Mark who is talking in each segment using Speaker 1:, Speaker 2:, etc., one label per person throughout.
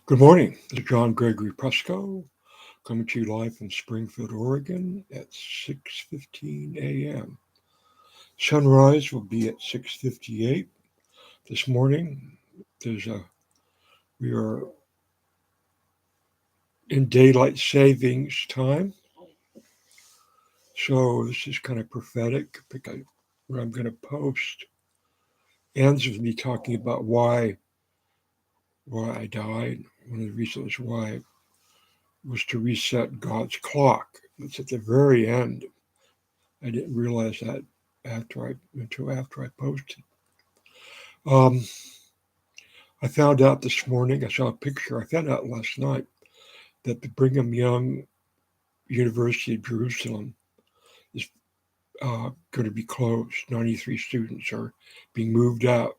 Speaker 1: Good morning. This is John Gregory Presco coming to you live from Springfield, Oregon at 6:15 a.m. Sunrise will be at 6:58 this morning. We are in daylight savings time, so this is kind of prophetic because what I'm going to post ends with me talking about why I died. One of the reasons why was to reset God's clock. It's at the very end. I didn't realize that until after I posted. Um, I found out this morning. I saw a picture. I found out last night that the Brigham Young University of Jerusalem is going to be closed. 93 students are being moved out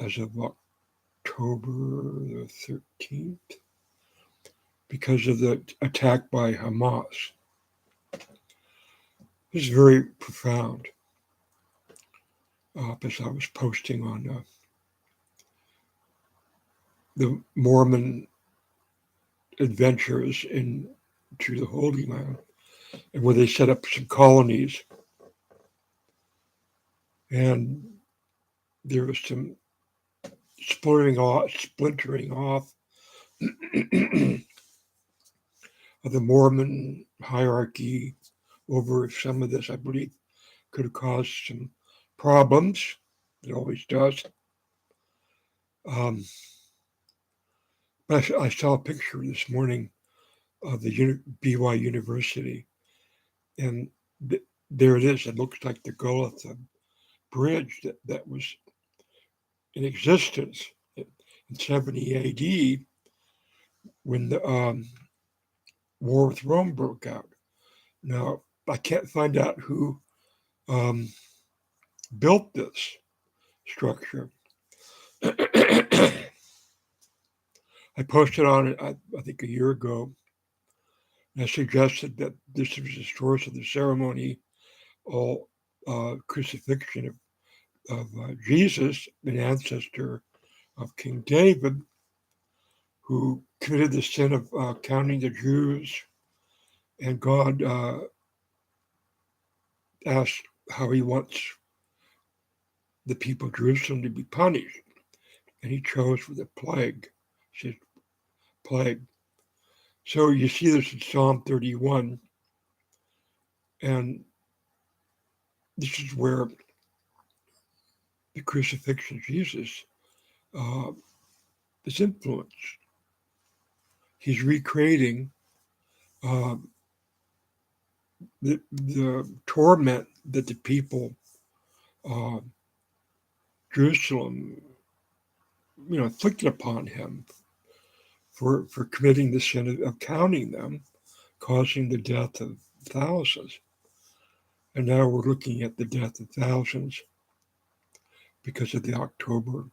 Speaker 1: as of October the 13th because of the attack by Hamas. This is very profound. As I was posting on the Mormon adventures into the Holy Land, and where they set up some colonies, and there was some splintering off of the Mormon hierarchy over some of this. I believe could have caused some problems. It always does. Um, but I saw a picture this morning of the BY University, and there it is. It looks like the Golatha Bridge that was in existence in 70 AD when the war with Rome broke out. Now, I can't find out who um, built this structure. I posted on it, I think, a year ago. And I suggested that this was the source of the ceremony, all crucifixion of Jesus, an ancestor of King David, who committed the sin of counting the Jews, and God asked how he wants the people of Jerusalem to be punished, and he chose for the plague. He said, plague. So you see this in Psalm 31, and this is where the crucifixion of Jesus uh, is influenced. He's recreating uh, the torment that the people uh, Jerusalem, inflicted upon him for committing the sin of counting them, causing the death of thousands. And now we're looking at the death of thousands because of the October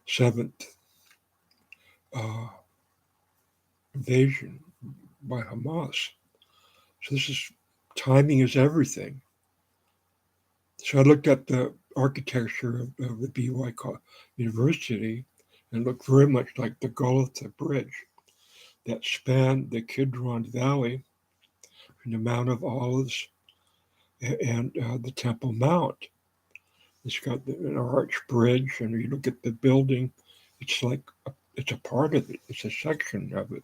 Speaker 1: 7th uh, invasion by Hamas. So timing is everything. So I looked at the architecture of the BY University, and it looked very much like the Golatha Bridge that spanned the Kidron Valley from the Mount of Olives and the Temple Mount. It's got an arch bridge, and you look at the building, it's like it's a part of it. It's a section of it.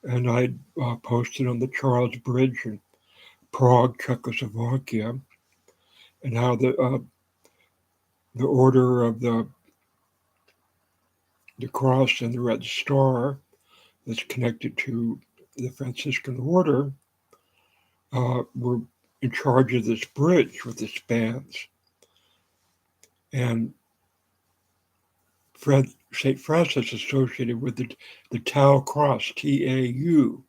Speaker 1: And I posted on the Charles Bridge in Prague, Czechoslovakia, and how the order of the cross and the red star that's connected to the Franciscan order were in charge of this bridge with the spans. And St. Francis associated with the Tau cross, Tau,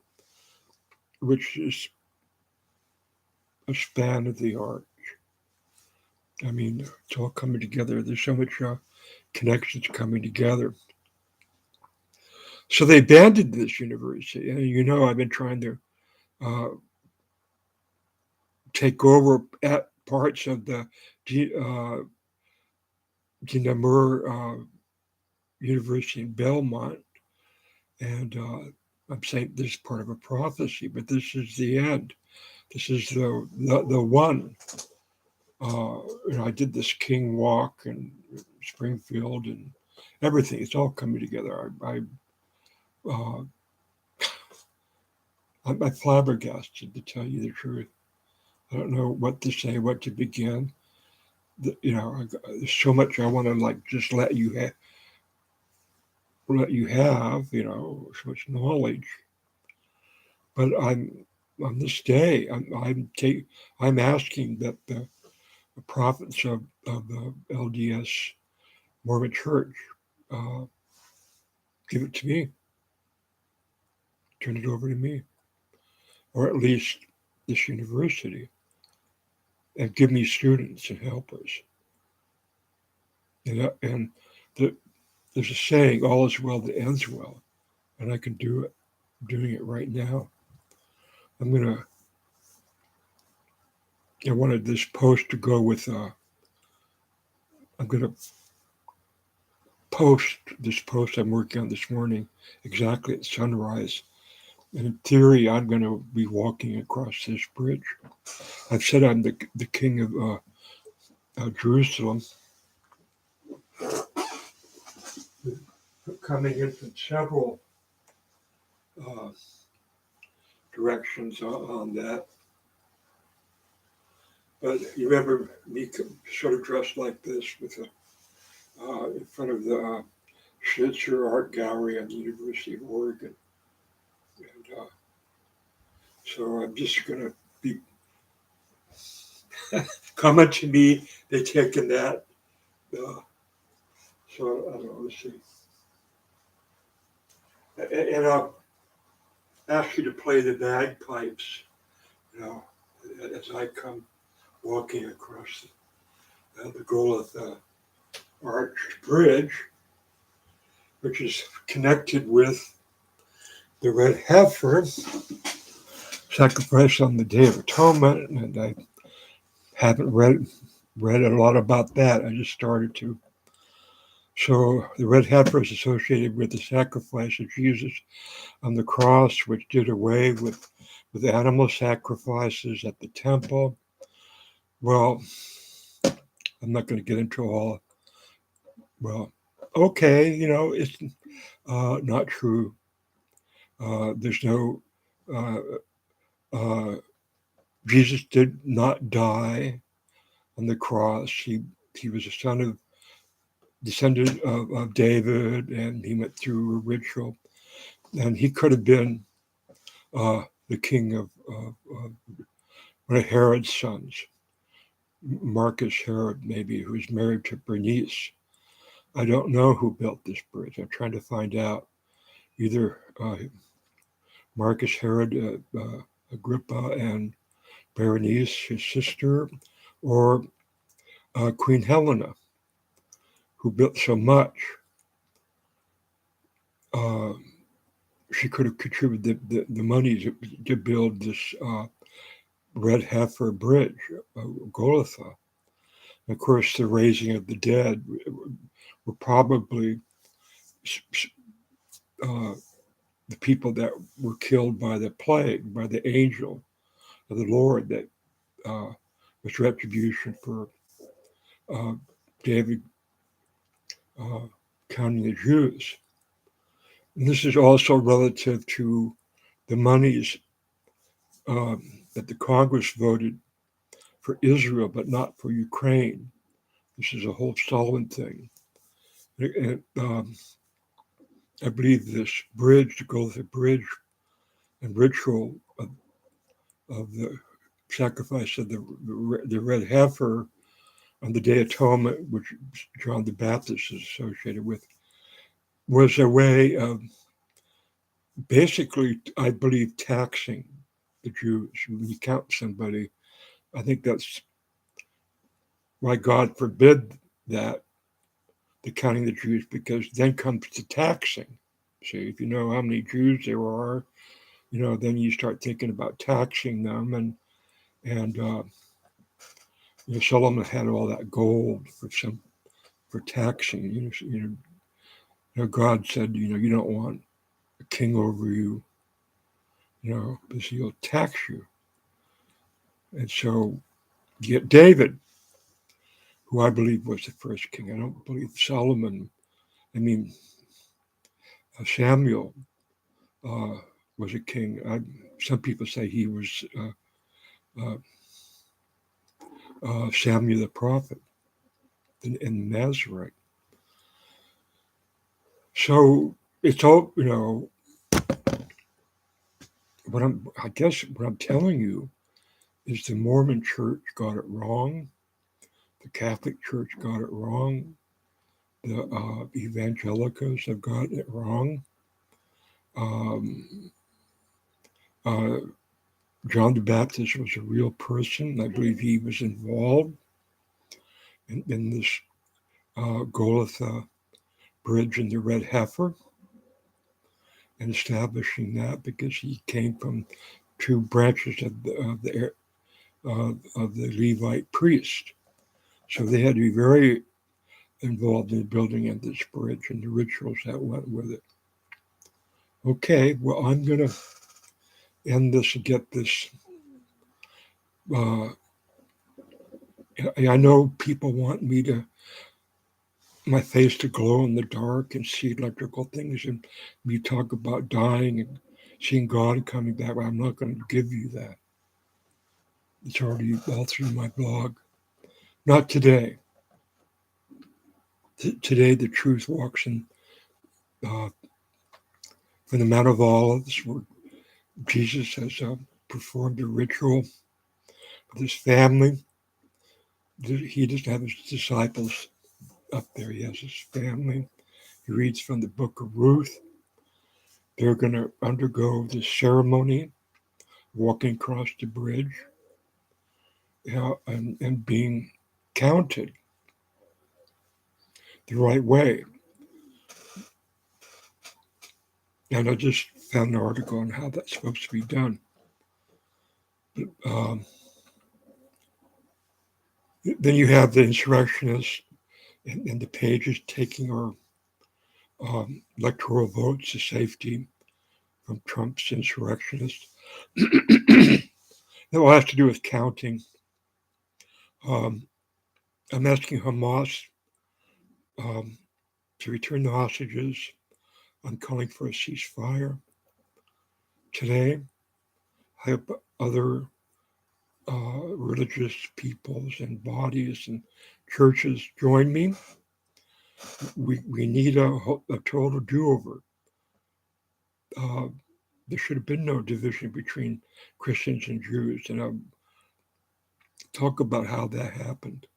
Speaker 1: which is a span of the arch. I mean, it's all coming together. There's so much connections coming together. So they abandoned this university. And I've been trying to take over at parts of the Dinamur University in Belmont And I'm saying this is part of a prophecy, but this is the end. This is the one. I did this King Walk in Springfield and everything. It's all coming together. Uh, I'm flabbergasted, to tell you the truth. I don't know what to say, what to begin. There's so much I want to just let you have. So much knowledge. But on this day, I'm asking that the prophets of the LDS Mormon Church uh, give it to me, turn it over to me, or at least this university, and give me students and helpers. And the, there's a saying, all is well that ends well, and I can do it. I'm doing it right now. I wanted this post to go with, I'm going to post this post I'm working on this morning exactly at sunrise. And in theory, I'm going to be walking across this bridge. I've said I'm the king of Jerusalem, coming in from several uh, directions on that. But you remember me sort of dressed like this with in front of the Schnitzer Art Gallery on the University of Oregon. And so I'm just going to be coming to me. They've taken that. So I don't know, let's see. And I'll ask you to play the bagpipes, as I come walking across the Golatha Arch Bridge, which is connected with the Red Heifer sacrifice on the Day of Atonement. And I haven't read a lot about that. I just started to. So the Red Heifer is associated with the sacrifice of Jesus on the cross, which did away with animal sacrifices at the temple. Well, I'm not going to get into all. Well, okay, it's not true. There's no. Uh, uh, Jesus did not die on the cross. He was a descendant of David, and he went through a ritual, and he could have been the king of one of Herod's sons, Marcus Herod, maybe, who's married to Bernice. I don't know who built this bridge. I'm trying to find out. Either Marcus Herod, Agrippa, and Berenice, his sister, or Queen Helena, who built so much. She could have contributed the money to build this Red Heifer Bridge, Golatha. And of course, the raising of the dead were probably the people that were killed by the plague, by the angel of the Lord, that was retribution for David counting the Jews. And this is also relative to the monies that the Congress voted for Israel, but not for Ukraine. This is a whole Solomon thing. And, I believe this bridge, to go with the bridge and ritual of the sacrifice of the red heifer on the Day of Atonement, which John the Baptist is associated with, was a way of basically, I believe, taxing the Jews. When you count somebody, I think that's why God forbid that, the counting the Jews, because then comes the taxing. See, if you know how many Jews there are, then you start thinking about taxing them, and Solomon had all that gold for taxing. God said, you don't want a king over you, because he'll tax you. And so you get David, who I believe was the first king. I don't believe Samuel uh, was a king. Some people say he was uh, Samuel the prophet in Nazareth. So it's all, what I'm telling you is the Mormon church got it wrong. The Catholic Church got it wrong. The evangelicals have gotten it wrong. Um, uh, John the Baptist was a real person. I believe he was involved in this Golatha bridge in the Red Heifer and establishing that, because he came from two branches of the Levite priest. So they had to be very involved in the building of this bridge and the rituals that went with it. Okay, well, I'm going to end this and get this. I know people want my face to glow in the dark and see electrical things, and me talk about dying and seeing God coming back. But I'm not going to give you that. It's already all through my blog. Not today. Today, the truth walks in from the Mount of Olives, where Jesus has performed a ritual with his family. He doesn't have his disciples up there. He has his family. He reads from the book of Ruth. They're going to undergo the ceremony, walking across the bridge, and being counted the right way. And I just found an article on how that's supposed to be done. Um, then you have the insurrectionists and the pages taking our electoral votes to safety from Trump's insurrectionists. It all has to do with counting. I'm asking Hamas to return the hostages. I'm calling for a ceasefire. Today, I hope other religious peoples and bodies and churches join me. We need a total do-over. There should have been no division between Christians and Jews, and I'll talk about how that happened.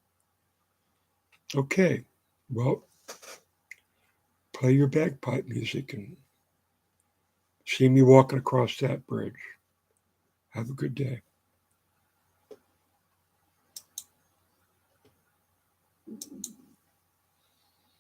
Speaker 1: Okay, well, play your bagpipe music and see me walking across that bridge. Have a good day.